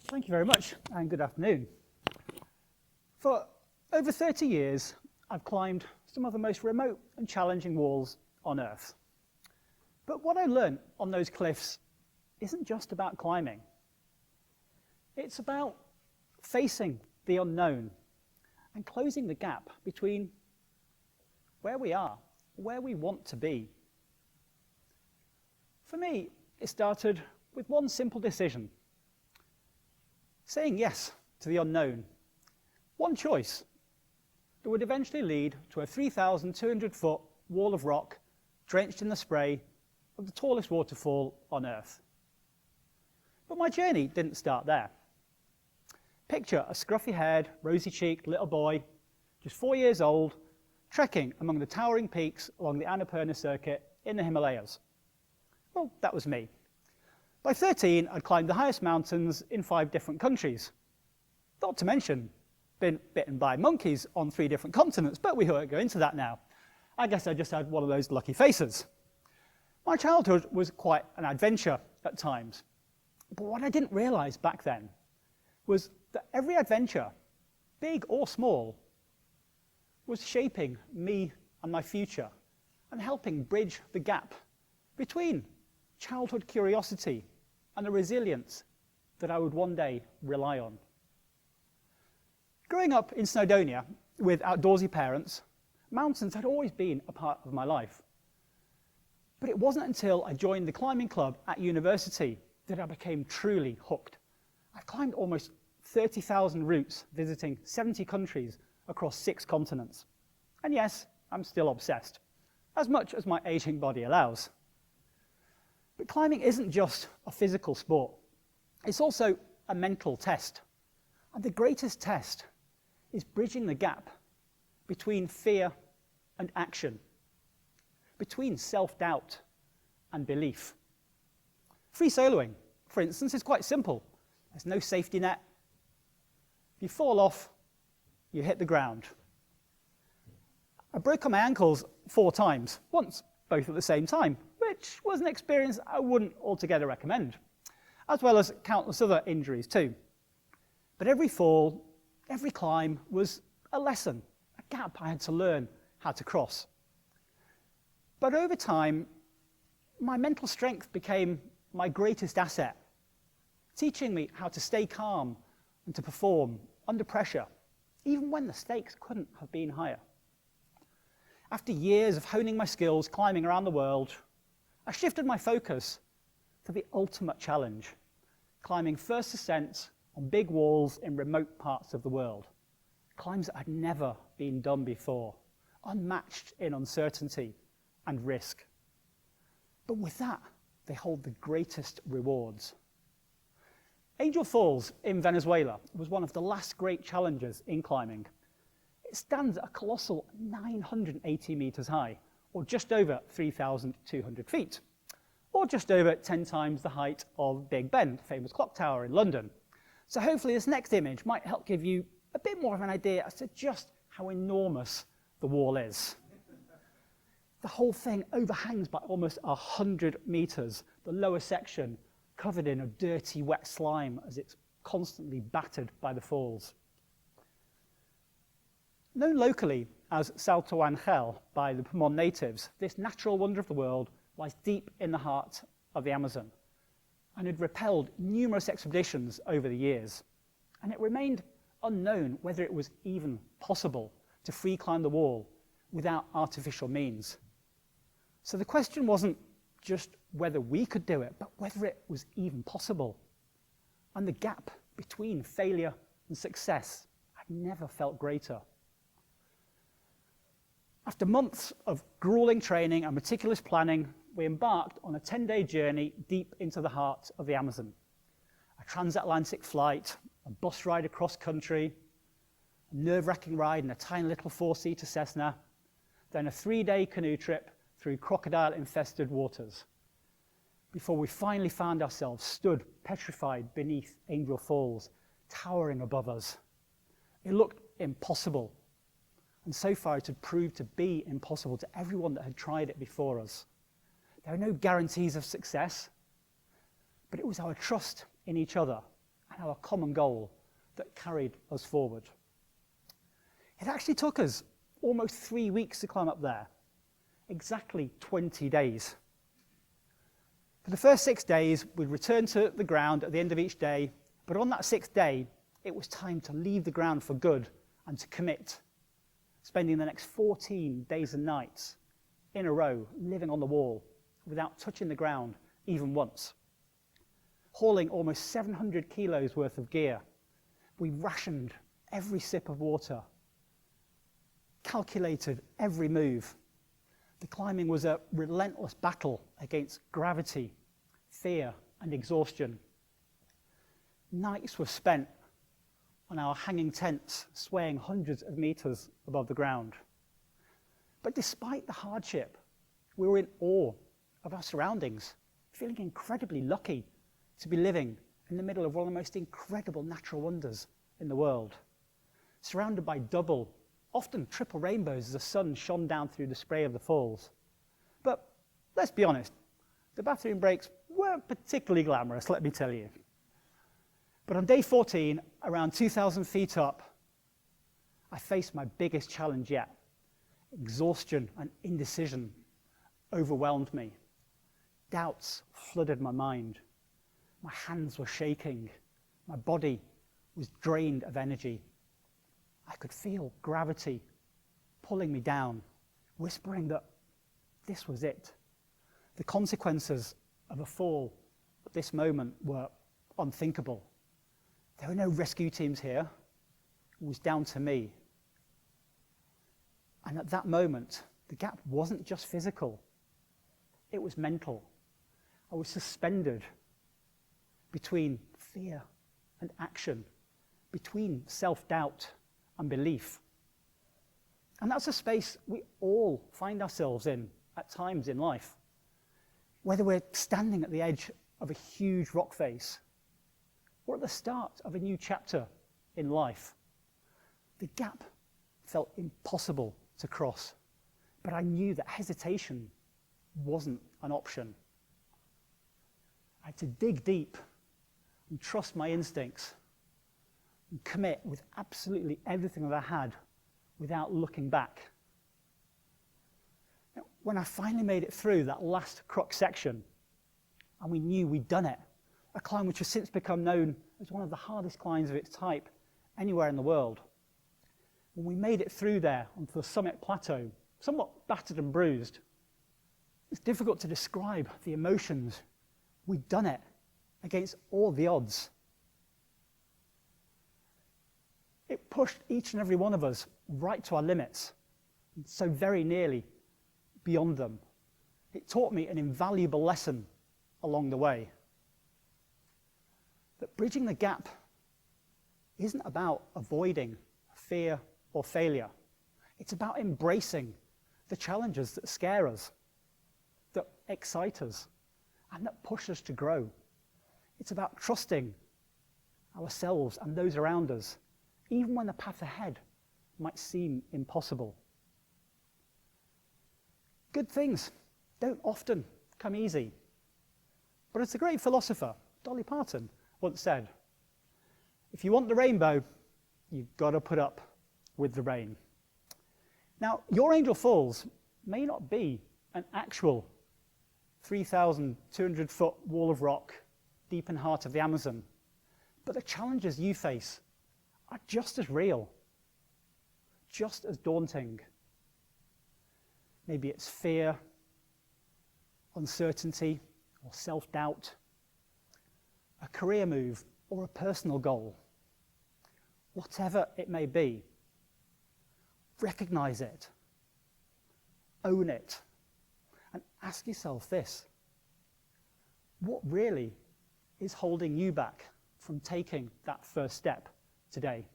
Thank you very much, and good afternoon. For over 30 years, I've climbed some of the most remote and challenging walls on Earth. But what I learned on those cliffs isn't just about climbing. It's about facing the unknown and closing the gap between where we are, where we want to be. For me, it started with one simple decision: saying yes to the unknown. One choice that would eventually lead to a 3,200-foot wall of rock drenched in the spray of the tallest waterfall on Earth. But my journey didn't start there. Picture a scruffy-haired, rosy-cheeked little boy, just 4 years old, trekking among the towering peaks along the Annapurna circuit in the Himalayas. Well, that was me. By 13, I'd climbed the highest mountains in 5 different countries. Not to mention, been bitten by monkeys on 3 different continents, but we won't go into that now. I guess I just had one of those lucky faces. My childhood was quite an adventure at times. But what I didn't realize back then was that every adventure, big or small, was shaping me and my future and helping bridge the gap between childhood curiosity and the resilience that I would one day rely on. Growing up in Snowdonia with outdoorsy parents, mountains had always been a part of my life. But it wasn't until I joined the climbing club at university that I became truly hooked. I've climbed almost 30,000 routes, visiting 70 countries across 6 continents. And yes, I'm still obsessed, as much as my aging body allows. But climbing isn't just a physical sport. It's also a mental test. And the greatest test is bridging the gap between fear and action, between self-doubt and belief. Free soloing, for instance, is quite simple. There's no safety net. If you fall off, you hit the ground. I broke my ankles 4 times, once both at the same time, which was an experience I wouldn't altogether recommend, as well as countless other injuries too. But every fall, every climb was a lesson, a gap I had to learn how to cross. But over time, my mental strength became my greatest asset, teaching me how to stay calm and to perform under pressure, even when the stakes couldn't have been higher. After years of honing my skills climbing around the world, I shifted my focus to the ultimate challenge, climbing first ascents on big walls in remote parts of the world, climbs that had never been done before, unmatched in uncertainty and risk. But with that, they hold the greatest rewards. Angel Falls in Venezuela was one of the last great challenges in climbing. It stands at a colossal 980 meters high, or just over 3,200 feet, or just over 10 times the height of Big Ben, the famous clock tower in London. So hopefully this next image might help give you a bit more of an idea as to just how enormous the wall is. The whole thing overhangs by almost 100 meters, the lower section covered in a dirty, wet slime as it's constantly battered by the falls. Known locally as Salto Angel by the Pemon natives, this natural wonder of the world lies deep in the heart of the Amazon and had repelled numerous expeditions over the years. And it remained unknown whether it was even possible to free climb the wall without artificial means. So the question wasn't just whether we could do it, but whether it was even possible. And the gap between failure and success had never felt greater. After months of grueling training and meticulous planning, we embarked on a 10-day journey deep into the heart of the Amazon. A transatlantic flight, a bus ride across country, a nerve-wracking ride in a tiny little 4-seater Cessna, then a 3-day canoe trip through crocodile-infested waters, before we finally found ourselves stood petrified beneath Angel Falls, towering above us. It looked impossible, and so far it had proved to be impossible to everyone that had tried it before us. There are no guarantees of success, but it was our trust in each other and our common goal that carried us forward. It actually took us almost 3 weeks to climb up there, exactly 20 days. For the first 6 days, we'd return to the ground at the end of each day, but on that 6th day, it was time to leave the ground for good and to commit, spending the next 14 days and nights in a row living on the wall without touching the ground even once. Hauling almost 700 kilos worth of gear, we rationed every sip of water, calculated every move. The climbing was a relentless battle against gravity, fear, and exhaustion. Nights were spent on our hanging tents, swaying hundreds of meters above the ground. But despite the hardship, we were in awe of our surroundings, feeling incredibly lucky to be living in the middle of one of the most incredible natural wonders in the world, surrounded by double, often triple rainbows as the sun shone down through the spray of the falls. But let's be honest, the bathroom breaks weren't particularly glamorous, let me tell you. But on day 14, around 2,000 feet up, I faced my biggest challenge yet. Exhaustion and indecision overwhelmed me. Doubts flooded my mind. My hands were shaking. My body was drained of energy. I could feel gravity pulling me down, whispering that this was it. The consequences of a fall at this moment were unthinkable. There were no rescue teams here. It was down to me. And at that moment, the gap wasn't just physical. It was mental. I was suspended between fear and action, between self-doubt and belief. And that's a space we all find ourselves in at times in life. Whether we're standing at the edge of a huge rock face or at the start of a new chapter in life, the gap felt impossible to cross, but I knew that hesitation wasn't an option. I had to dig deep and trust my instincts and commit with absolutely everything that I had without looking back. Now, when I finally made it through that last crux section, and we knew we'd done it, a climb which has since become known as one of the hardest climbs of its type anywhere in the world. When we made it through there onto the summit plateau, somewhat battered and bruised, it's difficult to describe the emotions. We'd done it against all the odds. It pushed each and every one of us right to our limits, so very nearly beyond them. It taught me an invaluable lesson along the way. That bridging the gap isn't about avoiding fear or failure. It's about embracing the challenges that scare us, that excite us, and that push us to grow. It's about trusting ourselves and those around us, even when the path ahead might seem impossible. Good things don't often come easy. But as the great philosopher Dolly Parton once said, if you want the rainbow, you've got to put up with the rain. Now, your Angel Falls may not be an actual 3,200-foot wall of rock deep in the heart of the Amazon, but the challenges you face are just as real, just as daunting. Maybe it's fear, uncertainty, or self-doubt, a career move, or a personal goal. Whatever it may be, recognize it, own it, and ask yourself this: what really is holding you back from taking that first step today?